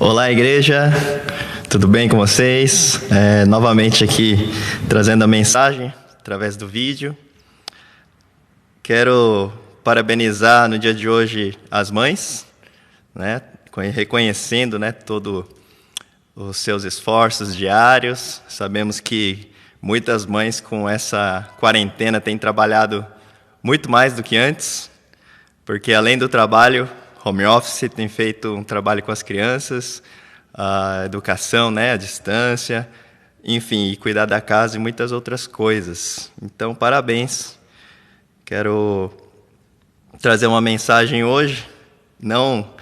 Olá, igreja, tudo bem com vocês? Novamente aqui trazendo a mensagem através do vídeo. Quero parabenizar no dia de hoje as mães, né? Reconhecendo, né, todos os seus esforços diários. Sabemos que muitas mães com essa quarentena têm trabalhado muito mais do que antes, porque além do trabalho home office, tem feito um trabalho com as crianças, a educação, né, à distância, enfim, e cuidar da casa e muitas outras coisas. Então, parabéns. Quero trazer uma mensagem hoje, não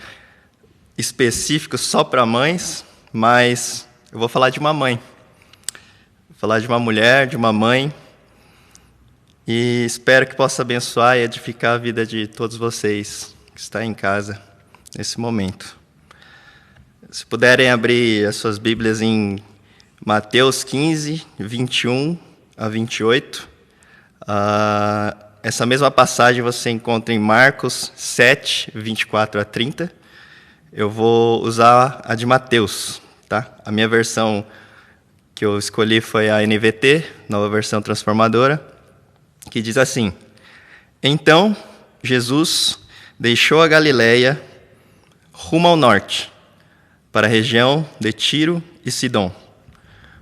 específico só para mães, mas eu vou falar de uma mãe. Vou falar de uma mulher, de uma mãe, e espero que possa abençoar e edificar a vida de todos vocês que está em casa nesse momento. Se puderem abrir as suas Bíblias em Mateus 15, 21 a 28. Essa mesma passagem você encontra em Marcos 7, 24 a 30. Eu vou usar a de Mateus, tá? A minha versão que eu escolhi foi a NVT, Nova Versão Transformadora, que diz assim: Então, Jesus deixou a Galileia rumo ao norte, para a região de Tiro e Sidom.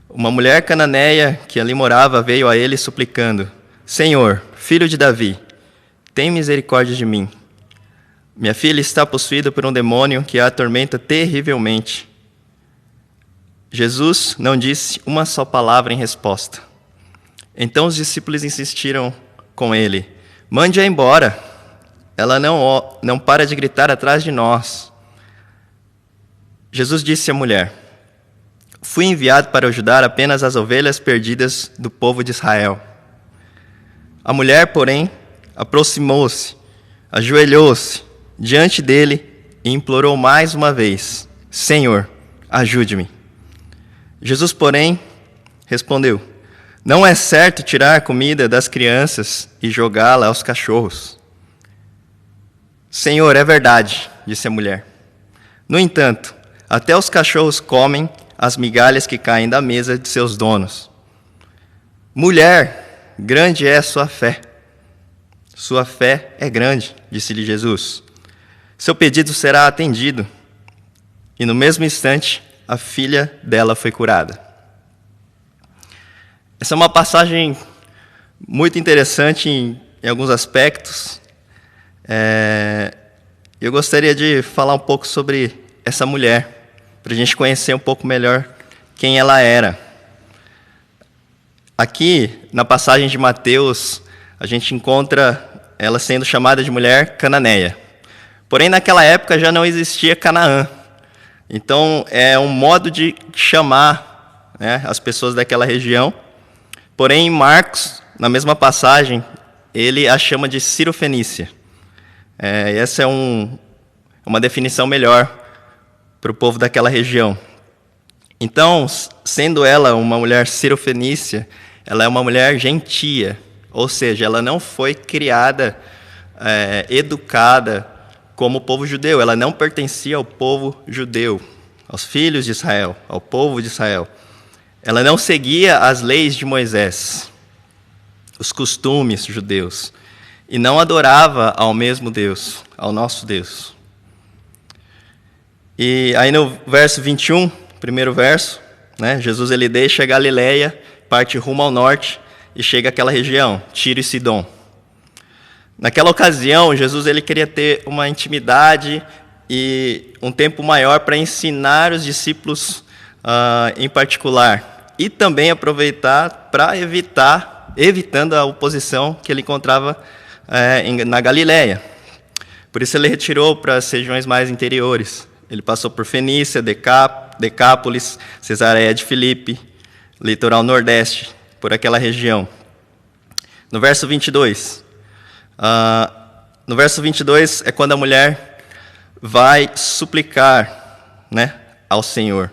Uma mulher cananeia que ali morava veio a ele suplicando: Senhor, filho de Davi, tem misericórdia de mim. Minha filha está possuída por um demônio que a atormenta terrivelmente. Jesus não disse uma só palavra em resposta. Então os discípulos insistiram com ele: Mande-a embora. Ela não para de gritar atrás de nós. Jesus disse à mulher: Fui enviado para ajudar apenas as ovelhas perdidas do povo de Israel. A mulher, porém, aproximou-se, ajoelhou-se diante dele e implorou mais uma vez: Senhor, ajude-me. Jesus, porém, respondeu: Não é certo tirar a comida das crianças e jogá-la aos cachorros. Senhor, é verdade, disse a mulher. No entanto, até os cachorros comem as migalhas que caem da mesa de seus donos. Mulher, grande é a sua fé. Sua fé é grande, disse-lhe Jesus. Seu pedido será atendido. E no mesmo instante, a filha dela foi curada. Essa é uma passagem muito interessante em alguns aspectos. Eu gostaria de falar um pouco sobre essa mulher, para a gente conhecer um pouco melhor quem ela era. Aqui, na passagem de Mateus, a gente encontra ela sendo chamada de mulher cananeia. Porém, naquela época já não existia Canaã. Então, é um modo de chamar, né, as pessoas daquela região. Porém, em Marcos, na mesma passagem, ele a chama de Cirofenícia. Essa é uma definição melhor para o povo daquela região. Então, sendo ela uma mulher cirofenícia, ela é uma mulher gentia, ou seja, ela não foi criada, educada como o povo judeu. Ela não pertencia ao povo judeu, aos filhos de Israel, ao povo de Israel. Ela não seguia as leis de Moisés, os costumes judeus, e não adorava ao mesmo Deus, ao nosso Deus. E aí no verso 21, primeiro verso, né, Jesus ele deixa a Galileia, parte rumo ao norte e chega àquela região, Tiro e Sidom. Naquela ocasião, Jesus ele queria ter uma intimidade e um tempo maior para ensinar os discípulos em particular, e também aproveitar para evitando a oposição que ele encontrava na Galileia. Por isso ele retirou para as regiões mais interiores. Ele passou por Fenícia, Decápolis, Cesareia de Filipe, litoral nordeste, por aquela região. No verso 22. No verso 22 é quando a mulher vai suplicar, né, ao Senhor.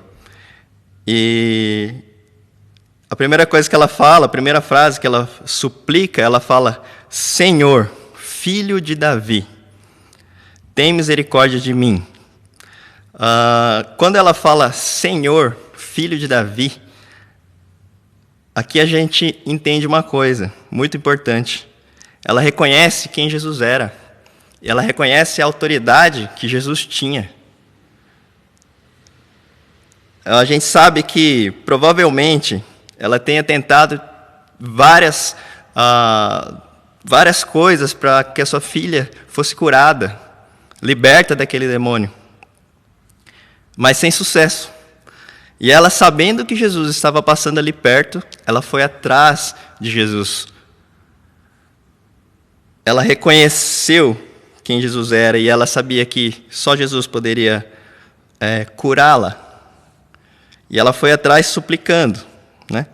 E a primeira coisa que ela fala, a primeira frase que ela suplica, ela fala: Senhor, filho de Davi, tem misericórdia de mim. Quando ela fala Senhor, filho de Davi, aqui a gente entende uma coisa muito importante. Ela reconhece quem Jesus era. Ela reconhece a autoridade que Jesus tinha. A gente sabe que, provavelmente, ela tenha tentado várias coisas para que a sua filha fosse curada, liberta daquele demônio, mas sem sucesso. E ela, sabendo que Jesus estava passando ali perto, ela foi atrás de Jesus. Ela reconheceu quem Jesus era e ela sabia que só Jesus poderia curá-la. E ela foi atrás suplicando, né?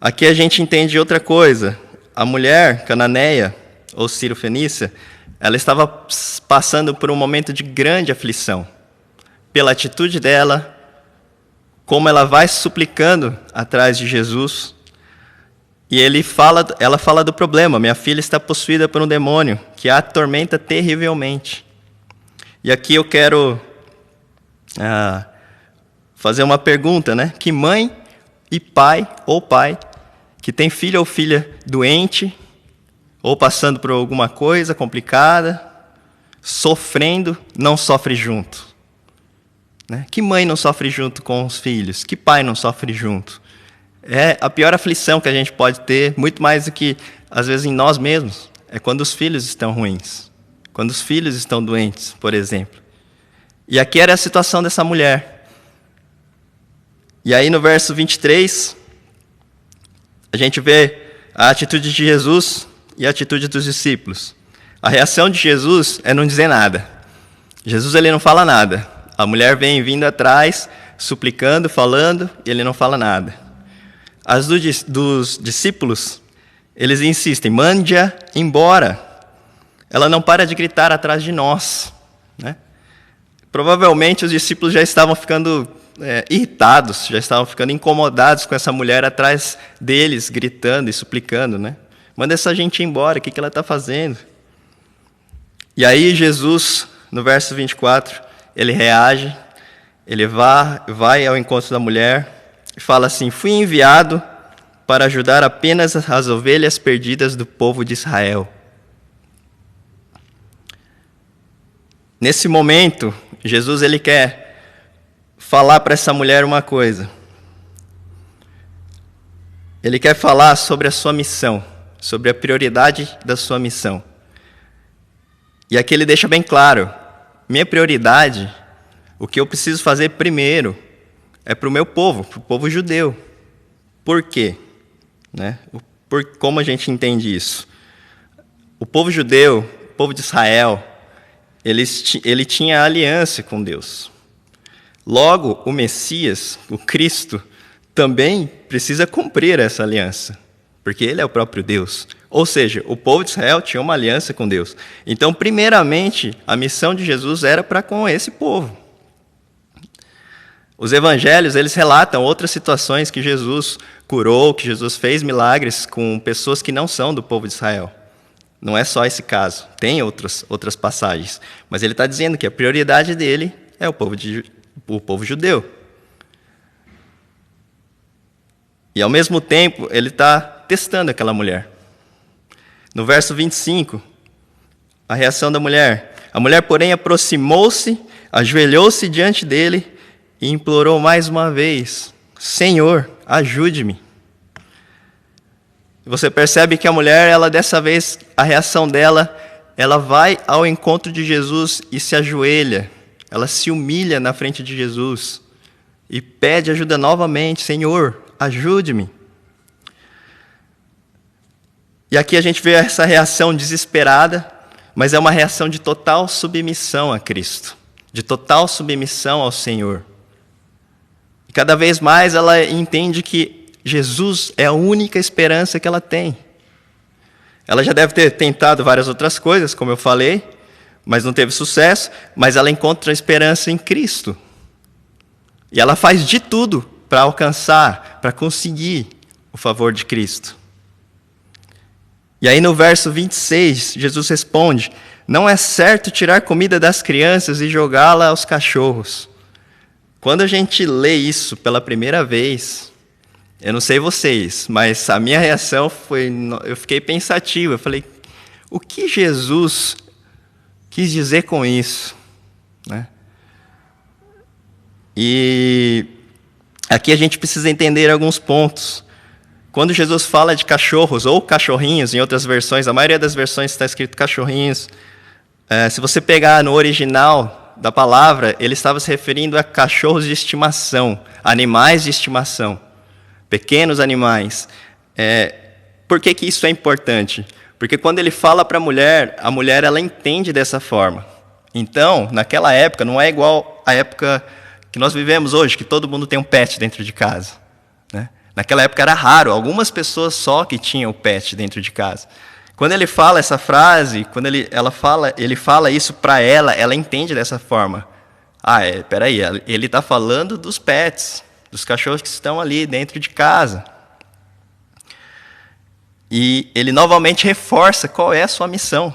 Aqui a gente entende outra coisa. A mulher cananeia, ou Sírio-Fenícia, ela estava passando por um momento de grande aflição. Pela atitude dela, como ela vai suplicando atrás de Jesus. E ela fala do problema. Minha filha está possuída por um demônio que a atormenta terrivelmente. E aqui eu quero fazer uma pergunta, né? Que mãe e pai, ou pai, que tem filho ou filha doente, ou passando por alguma coisa complicada, sofrendo, não sofre junto? Né? Que mãe não sofre junto com os filhos? Que pai não sofre junto? É a pior aflição que a gente pode ter, muito mais do que, às vezes, em nós mesmos, é quando os filhos estão ruins, quando os filhos estão doentes, por exemplo. E aqui era a situação dessa mulher. E aí no verso 23, a gente vê a atitude de Jesus e a atitude dos discípulos. A reação de Jesus é não dizer nada. Jesus ele não fala nada. A mulher vem vindo atrás, suplicando, falando, e ele não fala nada. As dos discípulos, eles insistem, mande-a embora. Ela não para de gritar atrás de nós, né? Provavelmente os discípulos já estavam ficando irritados, já estavam ficando incomodados com essa mulher atrás deles, gritando e suplicando, né? Manda essa gente embora, o que ela está fazendo? E aí Jesus, no verso 24, ele reage, ele vai ao encontro da mulher e fala assim, fui enviado para ajudar apenas as ovelhas perdidas do povo de Israel. Nesse momento, Jesus ele quer falar para essa mulher uma coisa. Ele quer falar sobre a sua missão, sobre a prioridade da sua missão. E aqui ele deixa bem claro, minha prioridade, o que eu preciso fazer primeiro, é para o meu povo, para o povo judeu. Por quê? Né? Como a gente entende isso? O povo judeu, o povo de Israel, ele tinha aliança com Deus. Logo, o Messias, o Cristo, também precisa cumprir essa aliança, porque ele é o próprio Deus. Ou seja, o povo de Israel tinha uma aliança com Deus. Então, primeiramente, a missão de Jesus era para com esse povo. Os evangelhos, eles relatam outras situações que Jesus curou, que Jesus fez milagres com pessoas que não são do povo de Israel. Não é só esse caso, tem outras passagens. Mas ele está dizendo que a prioridade dele é o povo judeu. E ao mesmo tempo, ele está testando aquela mulher. No verso 25, a reação da mulher. A mulher, porém, aproximou-se, ajoelhou-se diante dele e implorou mais uma vez, Senhor, ajude-me. Você percebe que a mulher, ela dessa vez, a reação dela, ela vai ao encontro de Jesus e se ajoelha. Ela se humilha na frente de Jesus e pede ajuda novamente. Senhor, ajude-me. E aqui a gente vê essa reação desesperada, mas é uma reação de total submissão a Cristo, de total submissão ao Senhor. E cada vez mais ela entende que Jesus é a única esperança que ela tem. Ela já deve ter tentado várias outras coisas, como eu falei, mas não teve sucesso, mas ela encontra esperança em Cristo. E ela faz de tudo para alcançar, para conseguir o favor de Cristo. E aí no verso 26, Jesus responde, não é certo tirar comida das crianças e jogá-la aos cachorros. quando a gente lê isso pela primeira vez, eu não sei vocês, mas a minha reação foi, eu fiquei pensativo. Eu falei, o que Jesus quis dizer com isso? Né? E aqui a gente precisa entender alguns pontos. Quando Jesus fala de cachorros ou cachorrinhos, em outras versões, a maioria das versões está escrito cachorrinhos. Se você pegar no original da palavra, ele estava se referindo a cachorros de estimação, animais de estimação, pequenos animais. Por que isso é importante? Porque quando ele fala para a mulher ela entende dessa forma. Então, naquela época, não é igual à época que nós vivemos hoje, que todo mundo tem um pet dentro de casa. Né? Naquela época era raro, algumas pessoas só que tinham o pet dentro de casa. Quando ele fala essa frase, quando ele fala isso para ela entende dessa forma. Peraí, ele está falando dos pets, dos cachorros que estão ali dentro de casa. E ele novamente reforça qual é a sua missão.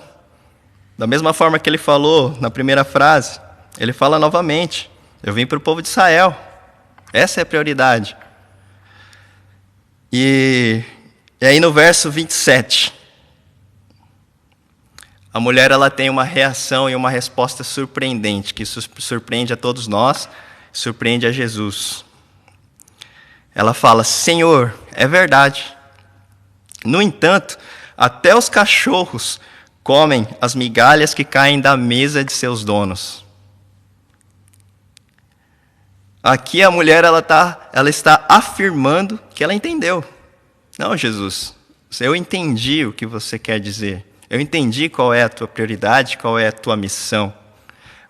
Da mesma forma que ele falou na primeira frase, ele fala novamente, eu vim para o povo de Israel. Essa é a prioridade. E aí no verso 27, a mulher ela tem uma reação e uma resposta surpreendente, que surpreende a todos nós, surpreende a Jesus. Ela fala, Senhor, é verdade. No entanto, até os cachorros comem as migalhas que caem da mesa de seus donos. Aqui a mulher ela está afirmando que ela entendeu. Não, Jesus, eu entendi o que você quer dizer. Eu entendi qual é a tua prioridade, qual é a tua missão.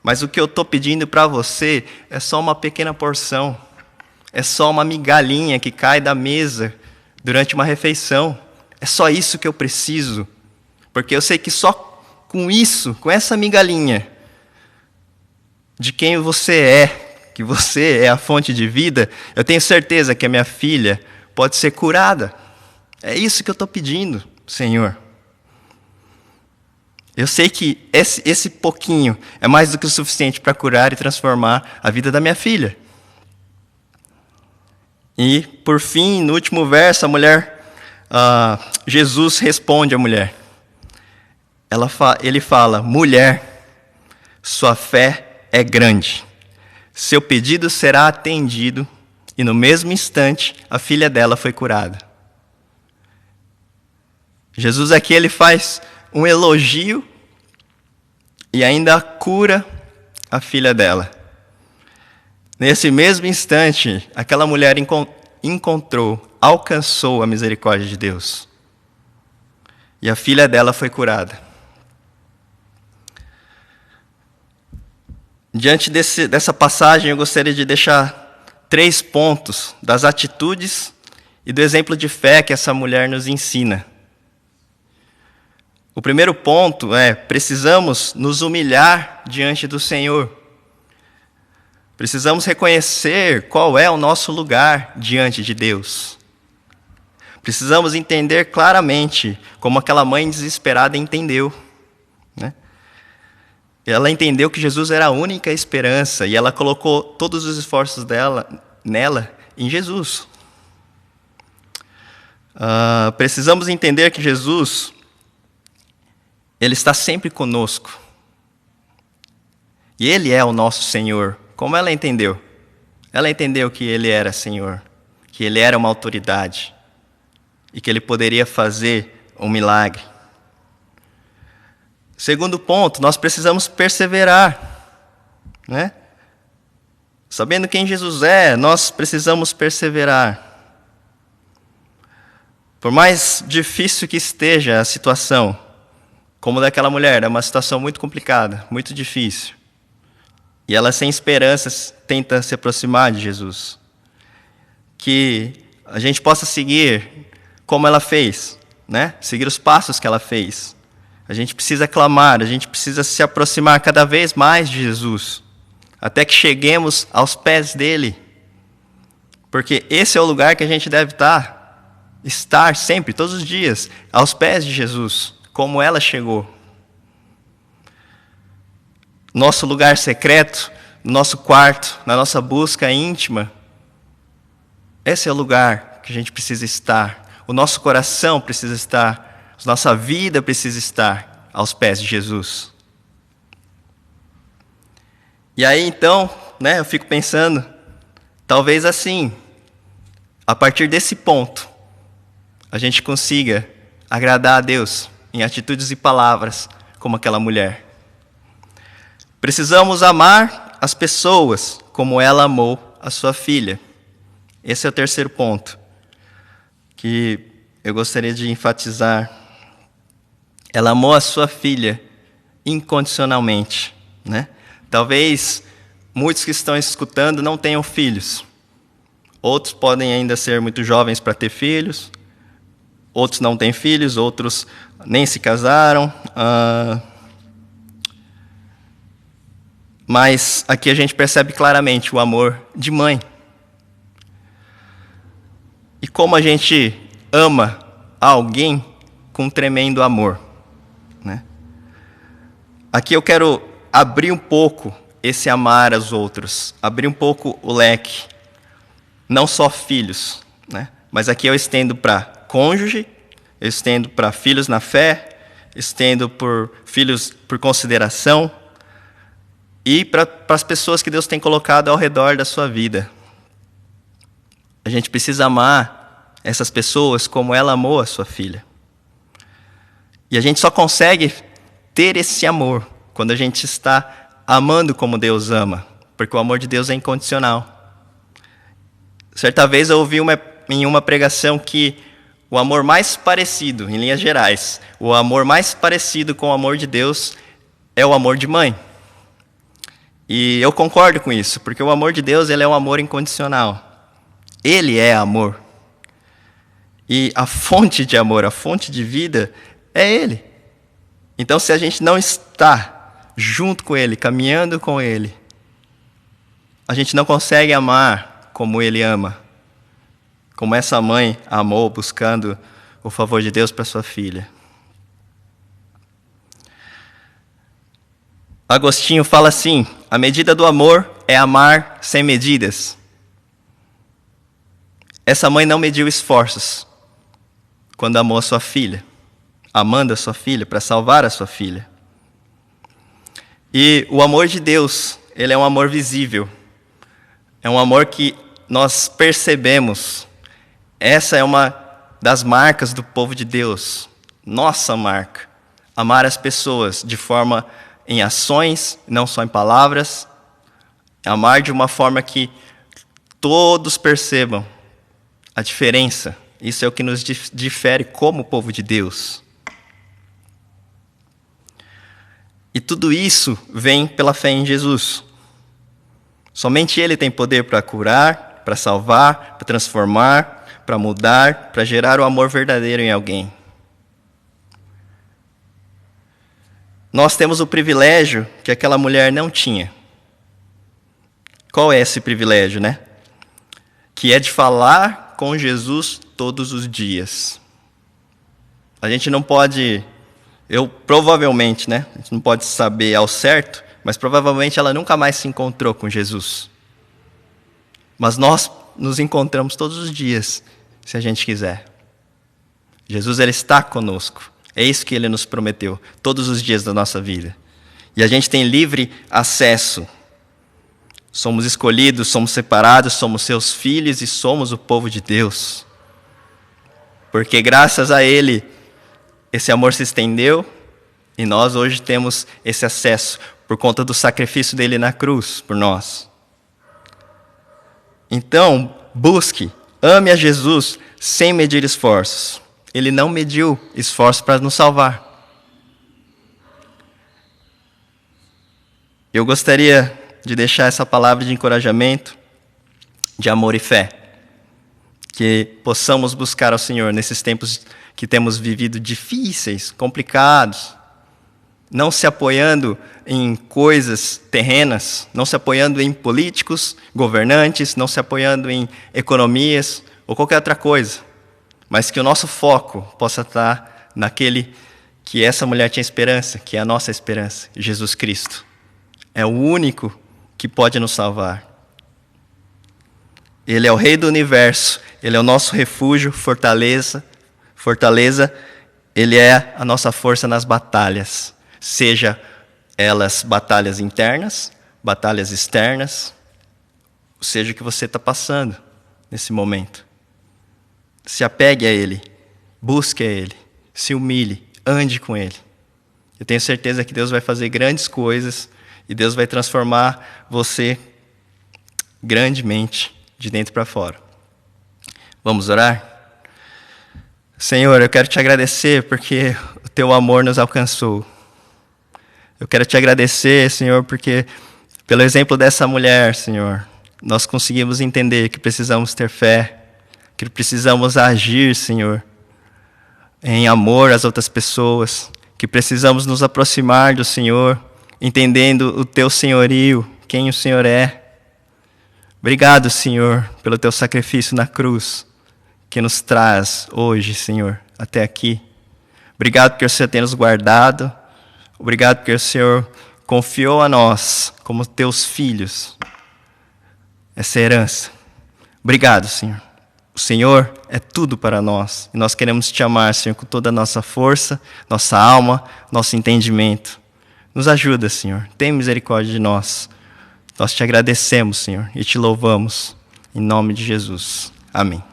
Mas o que eu estou pedindo para você é só uma pequena porção. É só uma migalhinha que cai da mesa durante uma refeição. É só isso que eu preciso. Porque eu sei que só com isso, com essa migalhinha, de quem você é, que você é a fonte de vida, eu tenho certeza que a minha filha pode ser curada. É isso que eu estou pedindo, Senhor. Eu sei que esse pouquinho é mais do que o suficiente para curar e transformar a vida da minha filha. E, por fim, no último verso, Jesus responde à mulher. Ele fala, mulher, sua fé é grande. Seu pedido será atendido. E no mesmo instante, a filha dela foi curada. Jesus aqui ele faz um elogio e ainda cura a filha dela. Nesse mesmo instante, aquela mulher alcançou a misericórdia de Deus. E a filha dela foi curada. Diante dessa passagem, eu gostaria de deixar 3 pontos das atitudes e do exemplo de fé que essa mulher nos ensina. O primeiro ponto é, precisamos nos humilhar diante do Senhor. Precisamos reconhecer qual é o nosso lugar diante de Deus. Precisamos entender claramente como aquela mãe desesperada entendeu. Né? Ela entendeu que Jesus era a única esperança e ela colocou todos os esforços nela em Jesus. Precisamos entender que Jesus ele está sempre conosco. E Ele é o nosso Senhor. Como ela entendeu? Ela entendeu que Ele era Senhor, que Ele era uma autoridade e que Ele poderia fazer um milagre. Segundo ponto, nós precisamos perseverar. Né? Sabendo quem Jesus é, nós precisamos perseverar. Por mais difícil que esteja a situação, como daquela mulher, é uma situação muito complicada, muito difícil. E ela, sem esperanças, tenta se aproximar de Jesus. Que a gente possa seguir como ela fez, né? Seguir os passos que ela fez. A gente precisa clamar, a gente precisa se aproximar cada vez mais de Jesus, até que cheguemos aos pés dele. Porque esse é o lugar que a gente deve estar sempre, todos os dias, aos pés de Jesus. Como ela chegou. Nosso lugar secreto no nosso quarto, na nossa busca íntima, esse é o lugar que a gente precisa estar. O nosso coração precisa estar, a nossa vida precisa estar aos pés de Jesus. E aí então, eu fico pensando, talvez assim, a partir desse ponto, a gente consiga agradar a Deus em atitudes e palavras como aquela mulher. Precisamos amar as pessoas como ela amou a sua filha. Esse é o terceiro ponto que eu gostaria de enfatizar. Ela amou a sua filha incondicionalmente, Talvez muitos que estão escutando não tenham filhos. Outros podem ainda ser muito jovens para ter filhos. Outros não têm filhos, outros nem se casaram. Mas aqui a gente percebe claramente o amor de mãe. E como a gente ama alguém com tremendo amor. Aqui eu quero abrir um pouco esse amar aos outros, abrir um pouco o leque, não só filhos, mas aqui eu estendo para cônjuge, eu estendo para filhos na fé, estendo por filhos por consideração e para as pessoas que Deus tem colocado ao redor da sua vida. A gente precisa amar essas pessoas como ela amou a sua filha. E a gente só consegue ter esse amor quando a gente está amando como Deus ama, porque o amor de Deus é incondicional. Certa vez eu ouvi em uma pregação que o amor mais parecido, em linhas gerais, o amor mais parecido com o amor de Deus é o amor de mãe. E eu concordo com isso, porque o amor de Deus ele é um amor incondicional. Ele é amor. E a fonte de amor, a fonte de vida é Ele. Então, se a gente não está junto com Ele, caminhando com Ele, a gente não consegue amar como Ele ama. Como essa mãe amou, buscando o favor de Deus para sua filha. Agostinho fala assim: a medida do amor é amar sem medidas. Essa mãe não mediu esforços quando amou a sua filha, amando a sua filha, para salvar a sua filha. E o amor de Deus, ele é um amor visível. É um amor que nós percebemos. Essa é uma das marcas do povo de Deus. Nossa marca. Amar as pessoas de forma em ações, não só em palavras. Amar de uma forma que todos percebam a diferença. Isso é o que nos difere como povo de Deus. E tudo isso vem pela fé em Jesus. Somente Ele tem poder para curar, para salvar, para transformar, para mudar, para gerar o amor verdadeiro em alguém. Nós temos o privilégio que aquela mulher não tinha. Qual é esse privilégio, Que é de falar com Jesus todos os dias. A gente não pode... provavelmente, a gente não pode saber ao certo, mas provavelmente ela nunca mais se encontrou com Jesus. Mas nós nos encontramos todos os dias, se a gente quiser. Jesus, Ele está conosco. É isso que Ele nos prometeu, todos os dias da nossa vida. E a gente tem livre acesso. Somos escolhidos, somos separados, somos seus filhos e somos o povo de Deus. Porque graças a Ele, esse amor se estendeu e nós hoje temos esse acesso por conta do sacrifício dele na cruz por nós. Então, busque, ame a Jesus sem medir esforços. Ele não mediu esforços para nos salvar. Eu gostaria de deixar essa palavra de encorajamento, de amor e fé. Que possamos buscar ao Senhor nesses tempos que temos vivido difíceis, complicados, não se apoiando em coisas terrenas, não se apoiando em políticos, governantes, não se apoiando em economias ou qualquer outra coisa, mas que o nosso foco possa estar naquele que essa mulher tinha esperança, que é a nossa esperança, Jesus Cristo. É o único que pode nos salvar. Ele é o Rei do Universo, Ele é o nosso refúgio, fortaleza. Ele é a nossa força nas batalhas, seja elas batalhas internas, batalhas externas, seja o que você está passando nesse momento. Se apegue a Ele, busque a Ele, se humilhe, ande com Ele. Eu tenho certeza que Deus vai fazer grandes coisas e Deus vai transformar você grandemente de dentro para fora. Vamos orar? Senhor, eu quero te agradecer porque o teu amor nos alcançou. Eu quero te agradecer, Senhor, porque pelo exemplo dessa mulher, Senhor, nós conseguimos entender que precisamos ter fé, que precisamos agir, Senhor, em amor às outras pessoas, que precisamos nos aproximar do Senhor, entendendo o teu senhorio, quem o Senhor é. Obrigado, Senhor, pelo teu sacrifício na cruz, que nos traz hoje, Senhor, até aqui. Obrigado porque o Senhor tem nos guardado. Obrigado porque o Senhor confiou a nós, como teus filhos, essa herança. Obrigado, Senhor. O Senhor é tudo para nós. E nós queremos te amar, Senhor, com toda a nossa força, nossa alma, nosso entendimento. Nos ajuda, Senhor. Tem misericórdia de nós. Nós te agradecemos, Senhor, e te louvamos. Em nome de Jesus. Amém.